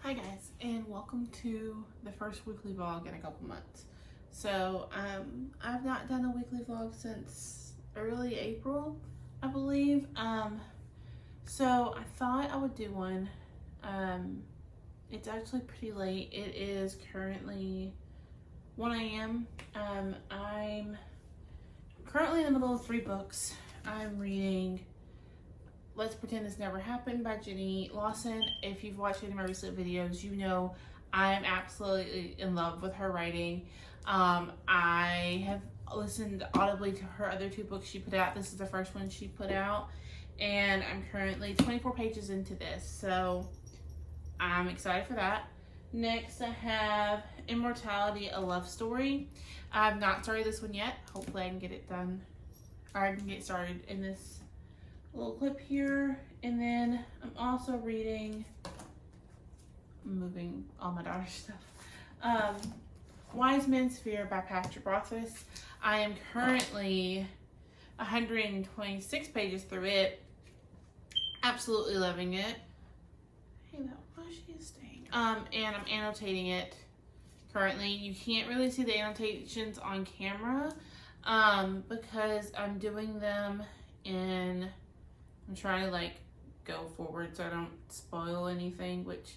Hi guys, and welcome to the first weekly vlog in a couple months. So I've not done a weekly vlog since early April, I believe. So I thought I would do one. It's actually pretty late. It is currently 1 a.m. I'm currently in the middle of 3 books. I'm reading Let's Pretend This Never Happened by Jenny Lawson. If you've watched any of my recent videos, you know I am absolutely in love with her writing. I have listened audibly to her other 2 books she put out. This is the first one she put out, and I'm currently 24 pages into this, so I'm excited for that. Next, I have Immortality, A Love Story. I have not started this one yet. Hopefully I can get it done, or I can get started in this little clip here. And then I'm also reading, I'm moving all my daughter's stuff, Wise Men's Fear by Patrick Rothfuss. I am currently 126 pages through it. Absolutely loving it. Hey, why is she staying? And I'm annotating it currently. You can't really see the annotations on camera because I'm doing them in, I'm trying to like go forward so I don't spoil anything, which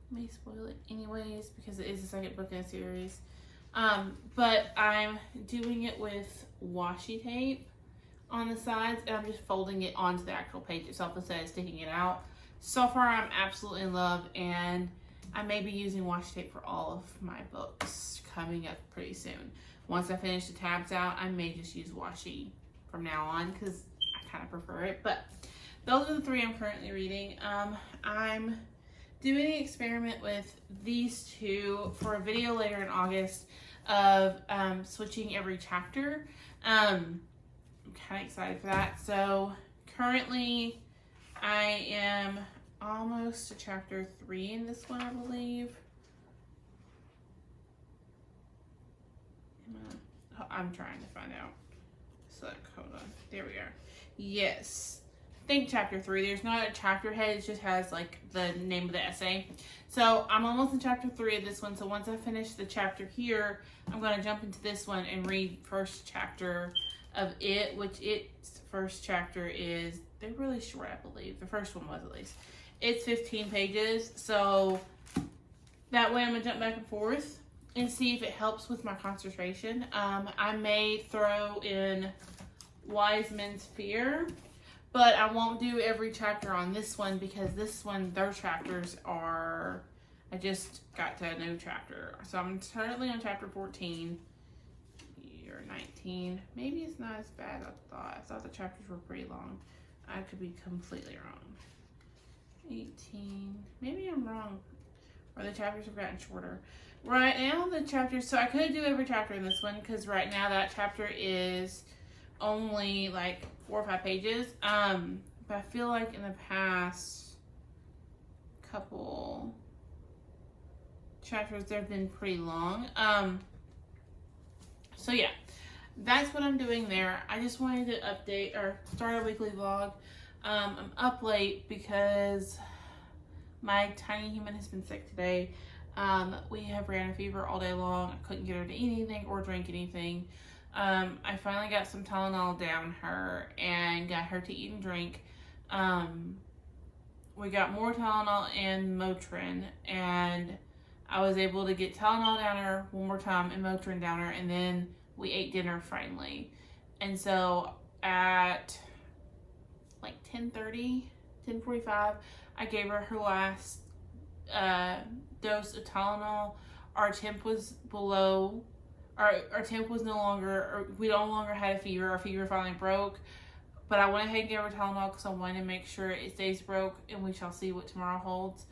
may spoil it anyways because it is the second book in a series. But I'm doing it with washi tape on the sides, and I'm just folding it onto the actual page itself instead of sticking it out. So far I'm absolutely in love, and I may be using washi tape for all of my books coming up pretty soon. Once I finish the tabs out, I may just use washi from now on because I kind of prefer it. But those are the 3 I'm currently reading. I'm doing an experiment with these 2 for a video later in August of switching every chapter. I'm kind of excited for that. So currently I am almost to chapter 3 in this one, I believe. I'm trying to find out. So hold on. There we are. Yes. I think chapter 3. There's not a chapter head. It just has like the name of the essay. So I'm almost in chapter 3 of this one. So once I finish the chapter here, I'm going to jump into this one and read first chapter of it, which its first chapter is, they're really short, I believe. The first one was, at least. It's 15 pages. So that way I'm going to jump back and forth and see if it helps with my concentration. I may throw in Wise Men's Fear, but I won't do every chapter on this one because this one, their chapters are, I just got to a new chapter. So I'm currently on chapter 14 or 19. Maybe it's not as bad as I thought. I thought the chapters were pretty long. I could be completely wrong. 18, maybe I'm wrong. Or the chapters have gotten shorter. Right now the chapters, so I could do every chapter in this one because right now that chapter is only like 4 or 5 pages. But I feel like in the past couple chapters they've been pretty long. So yeah, that's what I'm doing there. I just wanted to update or start a weekly vlog. I'm up late because my tiny human has been sick today. We have ran a fever all day long. I couldn't get her to eat anything or drink anything. I finally got some Tylenol down her and got her to eat and drink. We got more Tylenol and Motrin, and I was able to get Tylenol down her one more time and Motrin down her, and then we ate dinner finally. And so at like 10:30, 10:45, I gave her her last dose of Tylenol. Our temp was below, our temp was no longer, or we no longer had a fever. Our fever finally broke, but I went ahead and gave her Tylenol because I wanted to make sure it stays broke, and we shall see what tomorrow holds.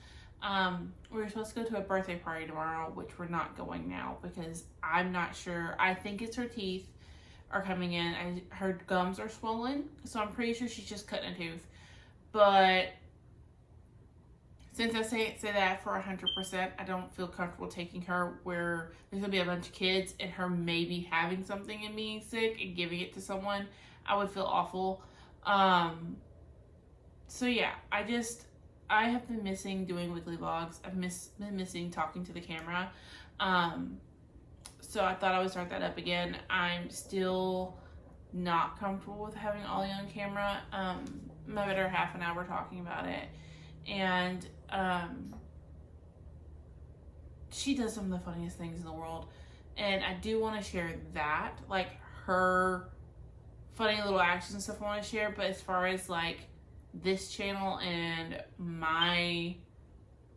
We're supposed to go to a birthday party tomorrow, which we're not going now because I'm not sure. I think it's her teeth are coming in. Her gums are swollen, so I'm pretty sure she's just cutting a tooth. But since I say that for 100%, I don't feel comfortable taking her where there's gonna be a bunch of kids and her maybe having something and being sick and giving it to someone. I would feel awful. So yeah, I just I have been missing doing weekly vlogs. I've been missing talking to the camera. So I thought I would start that up again. I'm still not comfortable with having Ollie on camera. My better half an hour talking about it. And she does some of the funniest things in the world. And I do want to share that, like her funny little actions and stuff I want to share. But as far as like this channel and my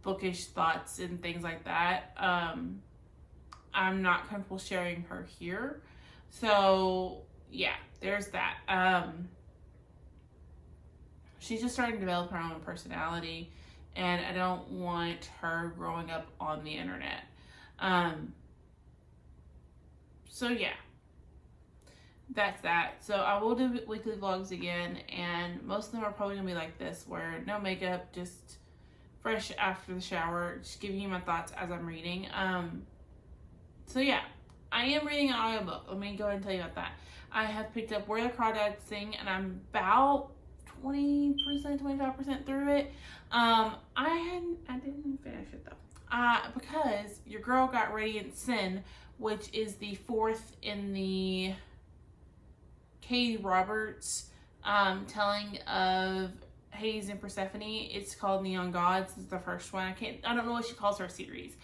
bookish thoughts and things like that, I'm not comfortable sharing her here. So yeah, there's that. She's just starting to develop her own personality, and I don't want her growing up on the internet. So yeah, that's that. So I will do weekly vlogs again, and most of them are probably gonna be like this, where no makeup, just fresh after the shower, just giving you my thoughts as I'm reading. So yeah, I am reading an audiobook. Let me go ahead and tell you about that. I have picked up Where the Crawdads Sing, and I'm about 20%, 25% through it. I didn't finish it though. Because your girl got Radiant Sin, which is the fourth in the Katie Roberts telling of Hades and Persephone. It's called Neon Gods. It's the first one. I don't know what she calls her series.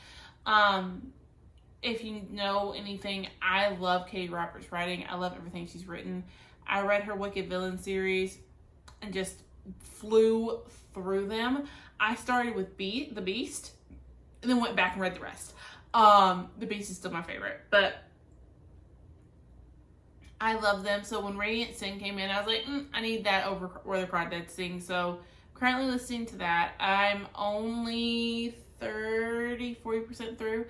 If you know anything, I love Katie Roberts' writing. I love everything she's written. I read her Wicked Villain series and just flew through them. I started with The Beast and then went back and read the rest. The Beast is still my favorite, but I love them. So when Radiant Sin came in, I was like, I need that over Where the Crawdads Sing. So currently listening to that. I'm only 40% through.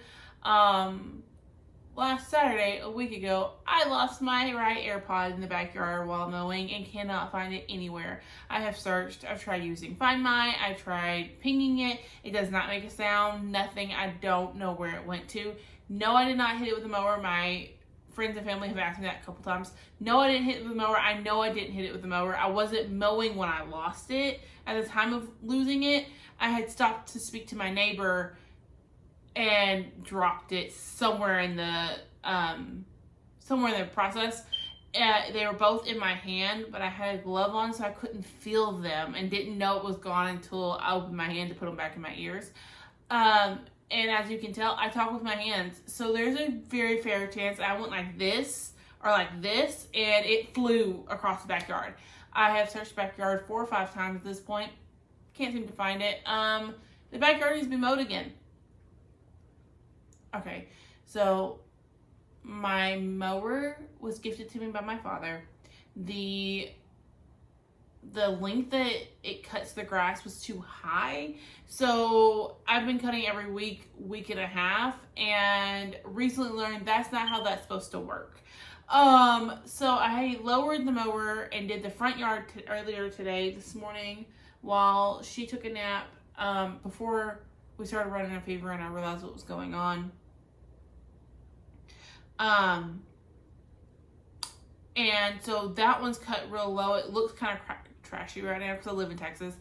Last Saturday, a week ago, I lost my right AirPod in the backyard while mowing and cannot find it anywhere. I have searched. I've tried using Find My. I tried pinging it. It does not make a sound. Nothing. I don't know where it went to. No, I did not hit it with a mower. My friends and family have asked me that a couple times. No, I didn't hit it with a mower. I know I didn't hit it with a mower. I wasn't mowing when I lost it. At the time of losing it, I had stopped to speak to my neighbor and dropped it somewhere in the process. They were both in my hand, but I had a glove on, so I couldn't feel them and didn't know it was gone until I opened my hand to put them back in my ears. And as you can tell, I talk with my hands, so there's a very fair chance I went like this or like this, and it flew across the backyard. I have searched the backyard 4 or 5 times at this point. Can't seem to find it. The backyard needs to be mowed again. Okay, so my mower was gifted to me by my father. The length that it cuts the grass was too high, so I've been cutting every week and a half, and recently learned that's not how that's supposed to work. So I lowered the mower and did the front yard earlier this morning, while she took a nap, before we started running a fever and I realized what was going on. And so that one's cut real low. It looks kind of trashy right now because I live in Texas.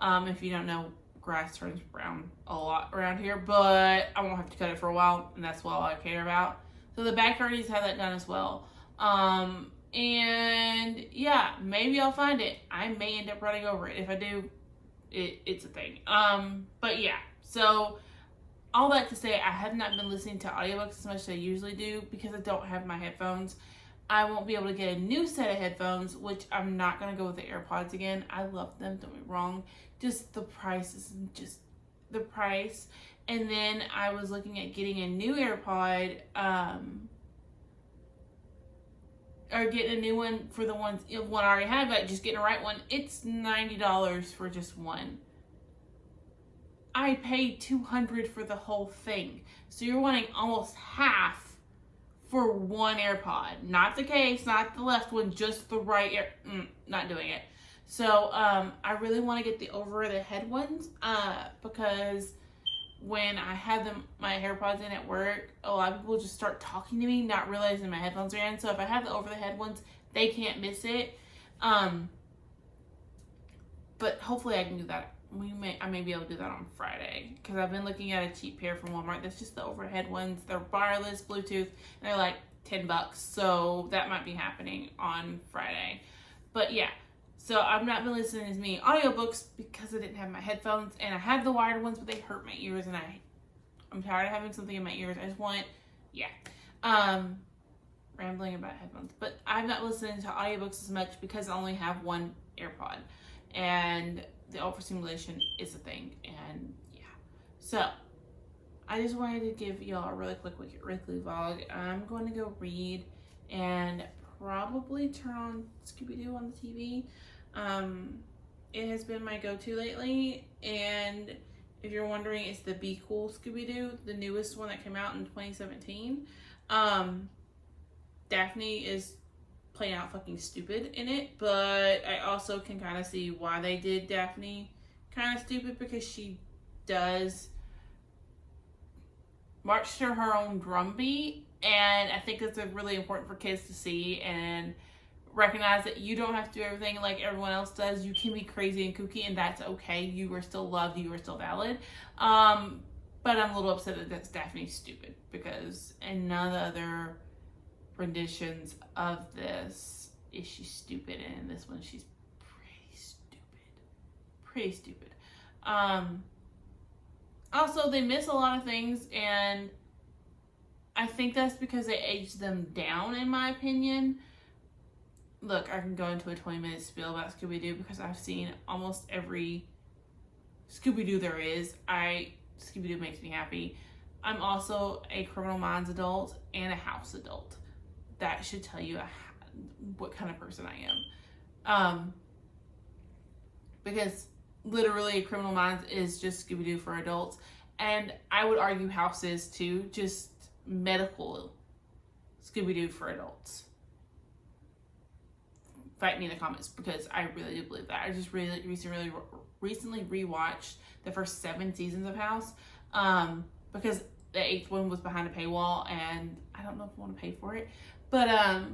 If you don't know, grass turns brown a lot around here, but I won't have to cut it for a while, and that's all I care about. So the backyard needs to have that done as well. And yeah, maybe I'll find it. I may end up running over it. If I do, it's a thing. But yeah, so all that to say, I have not been listening to audiobooks as much as I usually do because I don't have my headphones. I won't be able to get a new set of headphones, which I'm not going to go with the AirPods again. I love them, don't get me wrong. Just the price is just the price. And then I was looking at getting a new AirPod, or getting a new one for the one I already have, but just getting the right one. It's $90 for just one. I paid $200 for the whole thing. So you're wanting almost half for one AirPod. Not the case, not the left one, just the right not doing it. So I really want to get the over-the-head ones because when I have my AirPods in at work, a lot of people just start talking to me, not realizing my headphones are in. So if I have the over-the-head ones, they can't miss it. But hopefully I can do that I may be able to do that on Friday, because I've been looking at a cheap pair from Walmart. That's just the overhead ones. They're wireless, Bluetooth, and they're like $10. So that might be happening on Friday. But yeah, so I've not been listening to many audiobooks because I didn't have my headphones, and I have the wired ones, but they hurt my ears, and I'm tired of having something in my ears. I just want, rambling about headphones. But I'm not listening to audiobooks as much because I only have one AirPod, and the overstimulation is a thing. And yeah, so I just wanted to give y'all a really quick weekly vlog. I'm going to go read and probably turn on Scooby-Doo on the TV. It has been my go-to lately, and if you're wondering, it's the Be Cool Scooby-Doo, the newest one that came out in 2017. Daphne is playing out fucking stupid in it, but I also can kind of see why they did Daphne kind of stupid, because she does march to her own drum beat, and I think it's really important for kids to see and recognize that you don't have to do everything like everyone else does. You can be crazy and kooky, and that's okay. You are still loved. You are still valid. But I'm a little upset that that's Daphne's stupid, because in none of the other renditions of this is she stupid, and in this one she's pretty stupid. Also, they miss a lot of things, and I think that's because they aged them down, in my opinion. Look, I can go into a 20-minute spiel about Scooby-Doo because I've seen almost every Scooby-Doo there is. Scooby-Doo makes me happy. I'm also a Criminal Minds adult and a House adult. That should tell you what kind of person I am. Because literally Criminal Minds is just Scooby-Doo for adults. And I would argue House is too, just medical Scooby-Doo for adults. Fight me in the comments, because I really do believe that. I just really recently rewatched the first 7 seasons of House, because the 8th one was behind a paywall, and I don't know if I want to pay for it. But I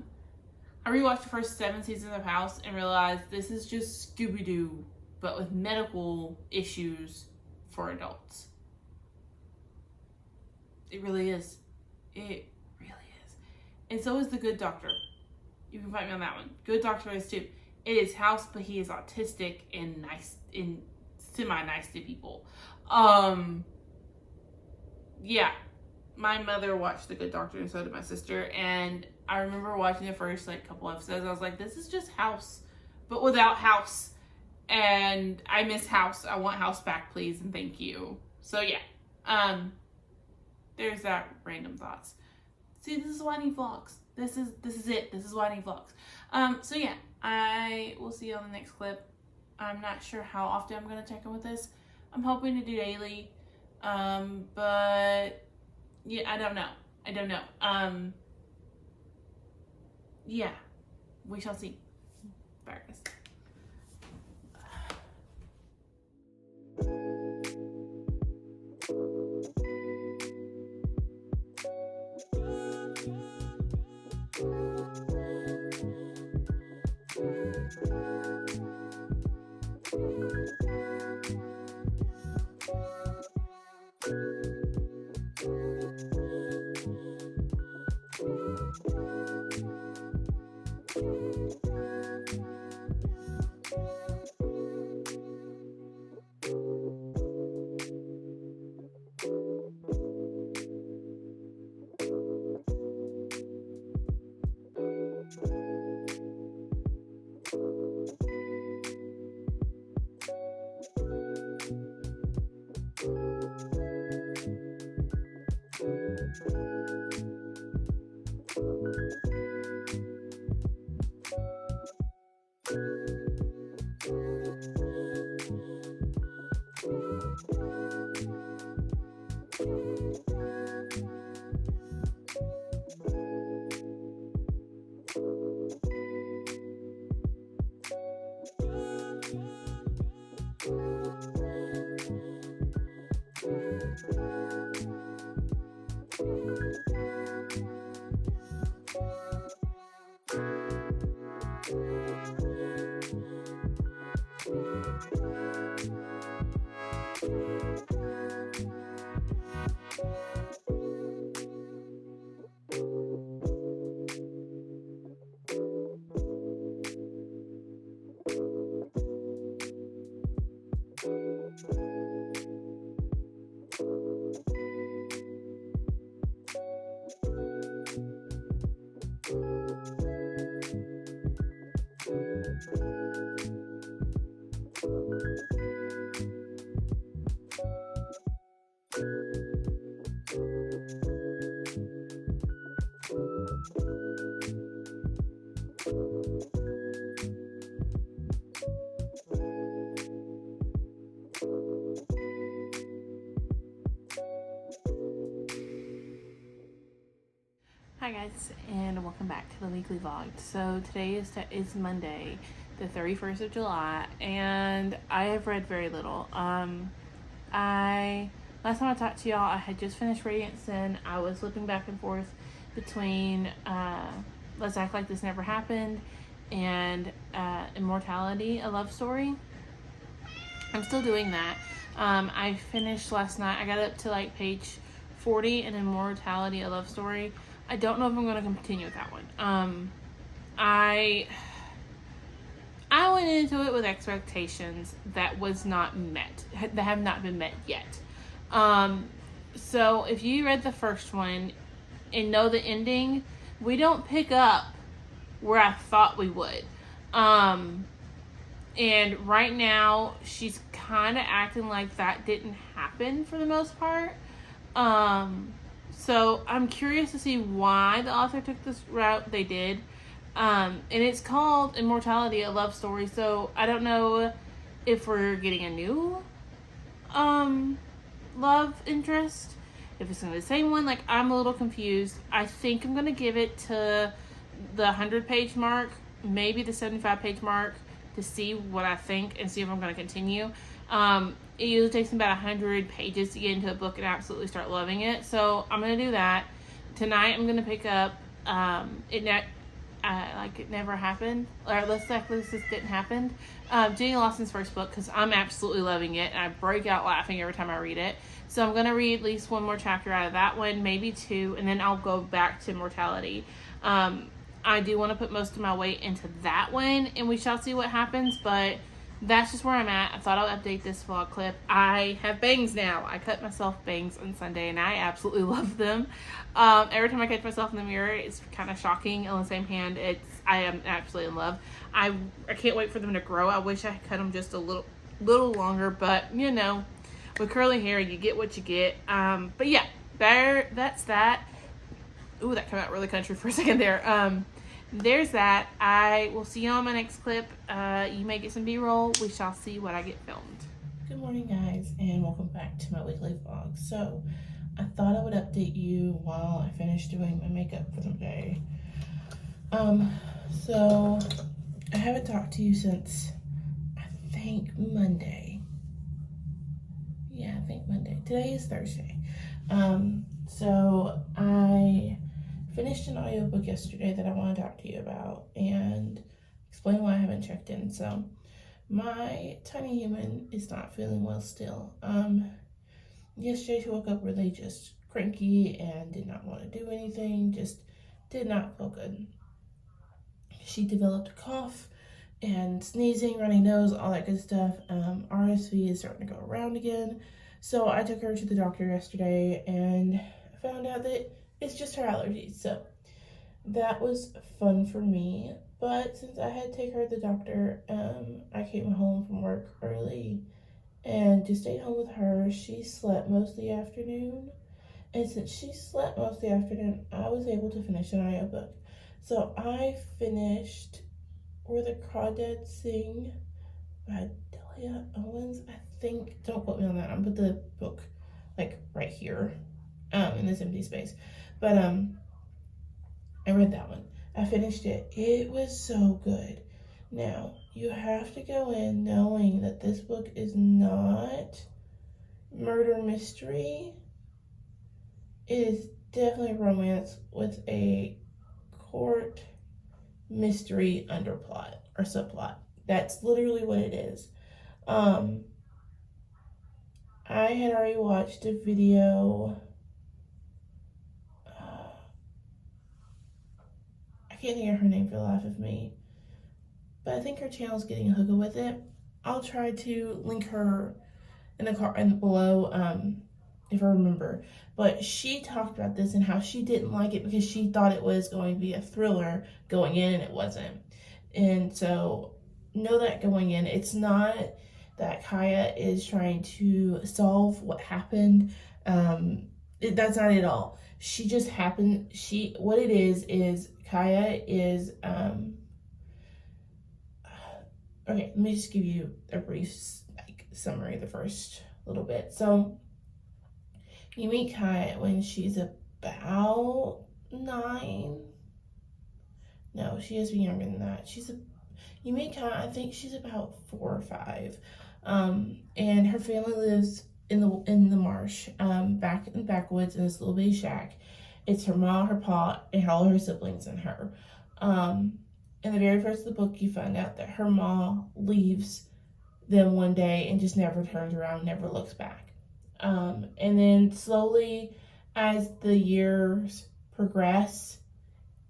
rewatched the first 7 seasons of House and realized this is just Scooby-Doo, but with medical issues for adults. It really is. It really is. And so is The Good Doctor. You can find me on that one. Good Doctor is too. It is House, but he is autistic and semi-nice to people. Yeah. My mother watched The Good Doctor, and so did my sister. And I remember watching the first couple episodes. I was like, this is just House, but without House. And I miss House. I want House back, please, and thank you. So yeah. There's that random thoughts. See, this is why I need vlogs. This is it. This is why I need vlogs. So yeah, I will see you on the next clip. I'm not sure how often I'm gonna check in with this. I'm hoping to do daily. But yeah, I don't know. Yeah, we shall see. Bye, guys. Hi guys, and welcome back to the weekly vlog. So today is Monday, the 31st of July, and I have read very little. Last time I talked to y'all, I had just finished Radiant Sin. I was flipping back and forth between Let's Act Like This Never Happened and Immortality, a love story. I'm still doing that. I finished last night. I got up to like page 40 in Immortality, a love story. I don't know if I'm going to continue with that one. I went into it with expectations that was not met, that have not been met yet. So if you read the first one and know the ending, we don't pick up where I thought we would. And right now, she's kind of acting like that didn't happen for the most part. So I'm curious to see why the author took this route they did. And it's called Immortality, a love story. So I don't know if we're getting a new love interest, if it's gonna be the same one. Like, I'm a little confused. I think I'm gonna give it to the 100-page mark, maybe the 75-page mark, to see what I think and see if I'm gonna continue. It usually takes me about 100 pages to get into a book and absolutely start loving it. So I'm going to do that. Tonight I'm going to pick up It Never Happened. Or Let's Act Like This Didn't Happen. Jenny Lawson's first book, because I'm absolutely loving it. And I break out laughing every time I read it. So I'm going to read at least one more chapter out of that one, maybe two. And then I'll go back to Mortality. I do want to put most of my weight into that one. And we shall see what happens. But that's just where I'm at. I thought I'll update this vlog clip. I have bangs now. I cut myself bangs on Sunday and I absolutely love them. Every time I catch myself in the mirror, it's kind of shocking. On the same hand, I am absolutely in love. I can't wait for them to grow. I wish I had cut them just a little longer, but you know, with curly hair, you get what you get. But yeah, that's that. Ooh, that came out really country for a second there. There's that. I will see you on my next clip. You may get some B-roll. We shall see what I get filmed. Good morning, guys, and welcome back to my weekly vlog. So I thought I would update you while I finished doing my makeup for the day. So I haven't talked to you since, I think, Monday. Yeah, I think Monday. Today is Thursday. So I finished an audiobook yesterday that I want to talk to you about and explain why I haven't checked in. So my tiny human is not feeling well still. Yesterday she woke up really just cranky and did not want to do anything, just did not feel good. She developed a cough and sneezing, runny nose, all that good stuff. RSV is starting to go around again. So I took her to the doctor yesterday and found out that it's just her allergies. So that was fun for me. But since I had to take her to the doctor, I came home from work early and just stayed home with her. She slept most of the afternoon. And since she slept most of the afternoon, I was able to finish an audiobook. So I finished Where the Crawdads Sing by Delia Owens, I think. Don't quote me on that. I'm gonna put the book like right here in this empty space. But I read that one. I finished it. It was so good. Now, you have to go in knowing that this book is not murder mystery. It is definitely romance with a court mystery underplot or subplot. That's literally what it is. I had already watched a video. I can't think of her name for the life of me, but I think her channel is getting a hookup with it. I'll try to link her in the car and below, if I remember. But she talked about this and how she didn't like it because she thought it was going to be a thriller going in, and it wasn't. And so know that going in, it's not that Kaya is trying to solve what happened. That's not it at all. She just happened. What it is Kaya is okay, let me just give you a brief summary of the first little bit. So you meet Kaya when she's about 9. No, she has to be younger than that. You may count, I think she's about 4 or 5. And her family lives in the marsh, back in the backwoods in this little bitty shack. It's her mom, her pa, and all her siblings and her. In the very first of the book, you find out that her mom leaves them one day and just never turns around, never looks back. And then slowly, as the years progress,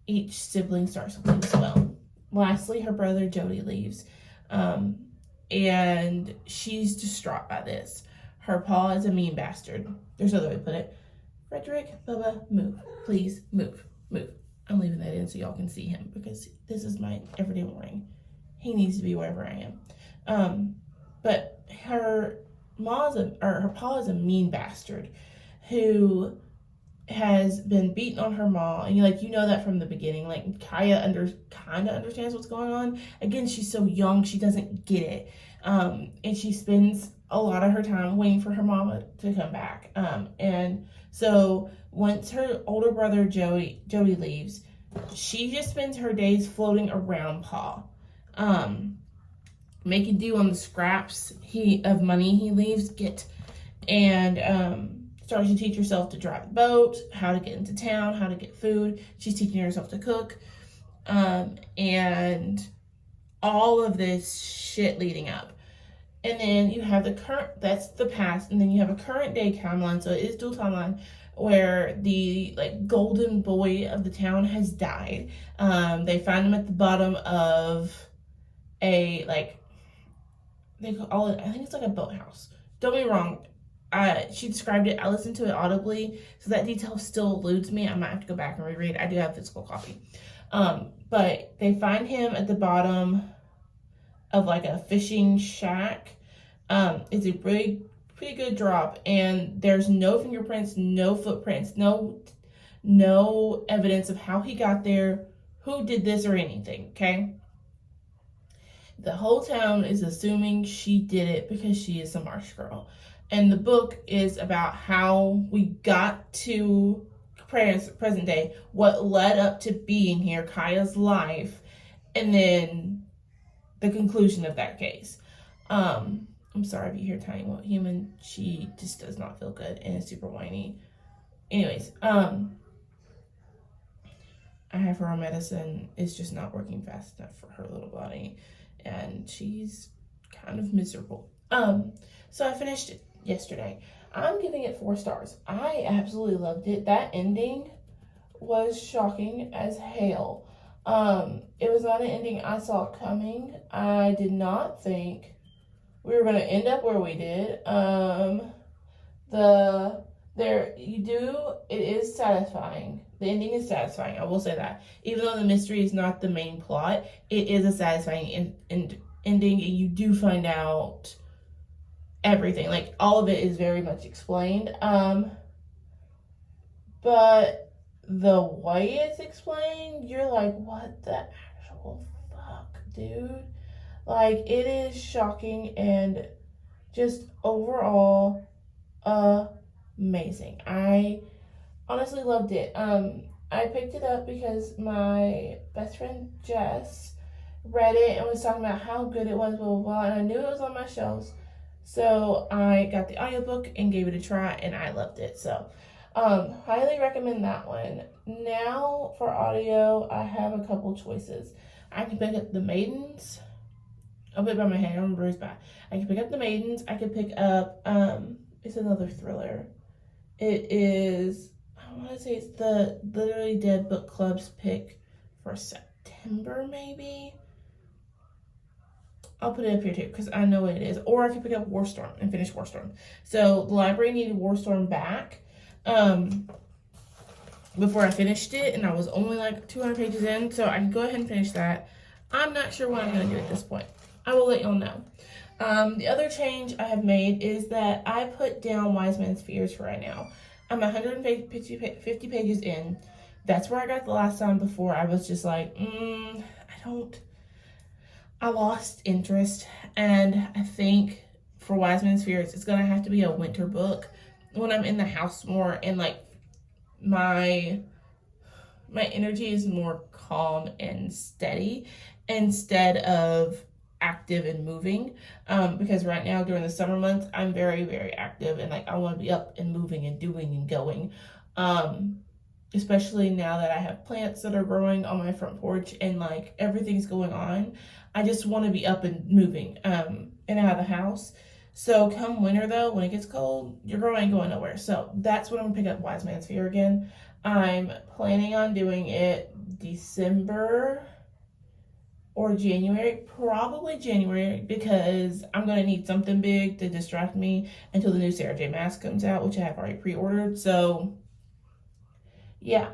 each sibling starts to leave as well. Lastly, her brother Jody leaves, and she's distraught by this. Her pa is a mean bastard. There's another way to put it. Frederick, Bubba, move. Please, move. I'm leaving that in so y'all can see him because this is my everyday morning. He needs to be wherever I am. But her pa is a mean bastard who has been beating on her mom, and you know that from the beginning. Like, Kaya kind of understands what's going on. Again, she's so young, she doesn't get it, and she spends a lot of her time waiting for her mama to come back. And so once her older brother Jody leaves, she just spends her days floating around Pa, making do on the scraps of money he leaves and starts to teach herself to drive the boat, how to get into town, how to get food. She's teaching herself to cook, and all of this shit leading up. And then you have that's the past, and then you have a current day timeline, so it is dual timeline, where the golden boy of the town has died. They find him at the bottom of a they call it, I think it's like a boathouse. Don't be wrong. She described it. I listened to it audibly, so that detail still eludes me. I might have to go back and reread. I do have a physical copy. But they find him at the bottom of a fishing shack. It's a pretty good drop, and there's no fingerprints, no footprints, no evidence of how he got there, who did this or anything, okay? The whole town is assuming she did it because she is a marsh girl. And the book is about how we got to present day, what led up to being here, Kaya's life, and then the conclusion of that case. I'm sorry if you hear Tiny Human. She just does not feel good and is super whiny. Anyways, I have her on medicine. It's just not working fast enough for her little body, and she's kind of miserable. So I finished it yesterday. I'm giving it 4 stars. I absolutely loved it. That ending was shocking as hell. It was not an ending I saw coming. I did not think we were going to end up where we did. It is satisfying. The ending is satisfying, I will say that. Even though the mystery is not the main plot, it is a satisfying ending, and you do find out everything. All of it is very much explained. But the way it's explained, you're like, what the actual fuck, dude? It is shocking and just overall amazing. I honestly loved it. I picked it up because my best friend Jess read it and was talking about how good it was, blah, blah, blah, and I knew it was on my shelves. So I got the audiobook and gave it a try, and I loved it. So highly recommend that one. Now for audio, I have a couple choices. I can pick up The Maidens. I'll put it by my hand. I remember it's bad. I can pick up The Maidens. I could pick up, it's another thriller. It is, I want to say it's the Literally Dead Book Club's pick for September, maybe. I'll put it up here too, because I know what it is. Or I could pick up Warstorm and finish Warstorm. So the library needed Warstorm back before I finished it, and I was only 200 pages in, so I can go ahead and finish that. I'm not sure what I'm going to do at this point. I will let y'all know. The other change I have made is that I put down Wise Man's Fears for right now. I'm 150 pages in. That's where I got the last time before. I was just like, I lost interest, and I think for Wise Man's Fears, it's going to have to be a winter book when I'm in the house more and my my energy is more calm and steady instead of active and moving. Because right now during the summer months, I'm very, very active and like I want to be up and moving and doing and going. Especially now that I have plants that are growing on my front porch and like everything's going on. I just want to be up and moving and out of the house. So come winter though, when it gets cold, your girl ain't going nowhere. So that's when I'm gonna pick up Wise Man's Fear again. I'm planning on doing it December or January, probably January, because I'm gonna need something big to distract me until the new Sarah J Maas comes out, which I have already pre-ordered. So yeah.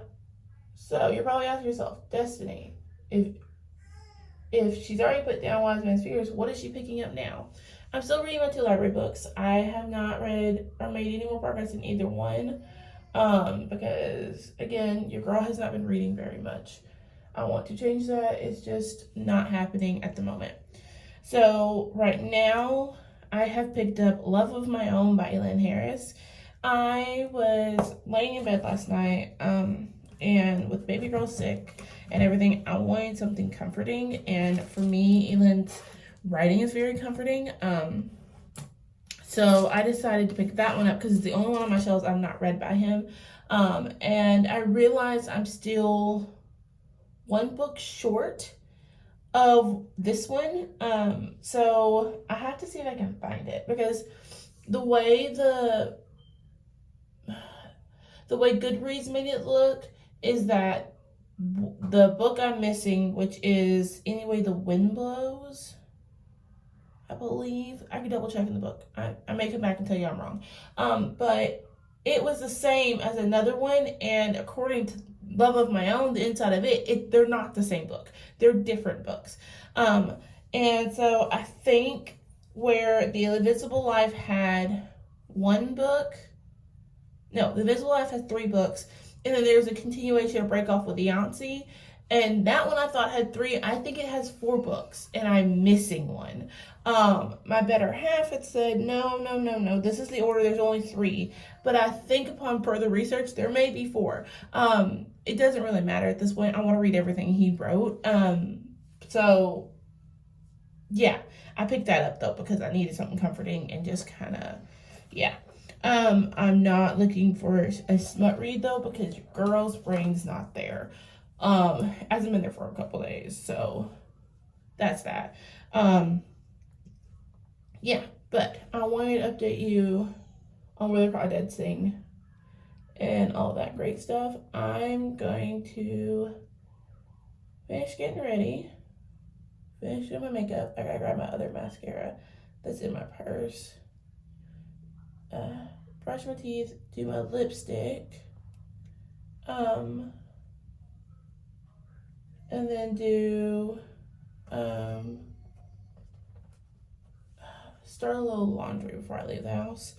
So you're probably asking yourself, Destiny, if she's already put down Wise Man's Fears, what is she picking up now? I'm still reading my 2 library books. I have not read or made any more progress in either one. Because again, your girl has not been reading very much. I want to change that. It's just not happening at the moment. So right now, I have picked up Love of My Own by Elin Harris. I was laying in bed last night, and with baby girl sick and everything, I wanted something comforting. And for me, Elin's writing is very comforting. So I decided to pick that one up because it's the only one on my shelves I've not read by him. And I realized I'm still one book short of this one. So I have to see if I can find it, because the way Goodreads made it look is that the book I'm missing, which is Anyway the Wind Blows, I believe. I can double check in the book. I may come back and tell you I'm wrong. But it was the same as another one, and according to Love of My Own, the inside of it, they're not the same book. They're different books. And so I think where The Invisible Life had one book, no, The Invisible Life has 3 books, and then there's a continuation of Break Off with Yancey. And that one I thought had 3. I think it has 4 books, and I'm missing one. My better half had said, no, this is the order, there's only 3. But I think upon further research, there may be 4. It doesn't really matter at this point. I want to read everything he wrote. So, yeah, I picked that up, though, because I needed something comforting and just kind of, yeah. I'm not looking for a smut read, though, because your girl's brain's not there. Hasn't been there for a couple days, so that's that. Yeah, but I wanted to update you on where the Crawdads sing and all that great stuff. I'm going to finish getting ready, finish doing my makeup. I gotta grab my other mascara that's in my purse. Brush my teeth, do my lipstick, and then do start a little laundry before I leave the house.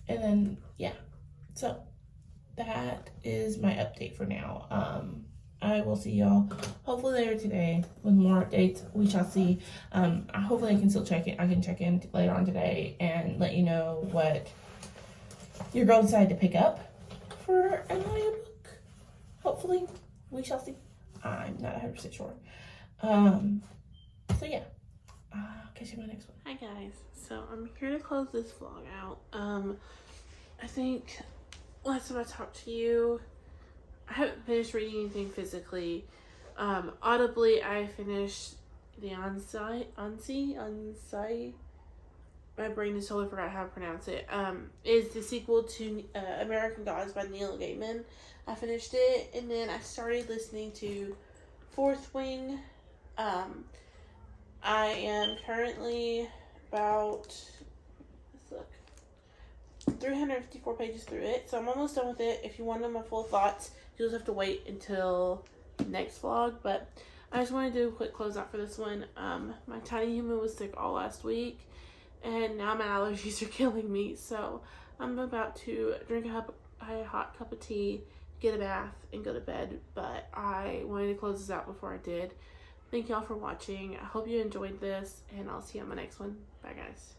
And then yeah, so that is my update for now. I will see y'all hopefully later today with more updates. We shall see. Hopefully I can still check in. I can check in later on today and let you know what your girl decided to pick up for an audiobook. Hopefully, we shall see. I'm not 100% sure. So yeah, I'll catch you in my next one. Hi guys, so I'm here to close this vlog out. I think last time I talked to you, I haven't finished reading anything physically. Audibly, I finished the Ansi. My brain has totally forgot how to pronounce it. Is the sequel to American Gods by Neil Gaiman. I finished it, and then I started listening to Fourth Wing. I am currently about, let's look, 354 pages through it, so I'm almost done with it. If you want to know my full thoughts, you'll just have to wait until next vlog, but I just want to do a quick closeout for this one. My tiny human was sick all last week, and now my allergies are killing me, so I'm about to drink a hot cup of tea, get a bath, and go to bed, but I wanted to close this out before I did. Thank y'all for watching. I hope you enjoyed this, and I'll see you on my next one. Bye, guys.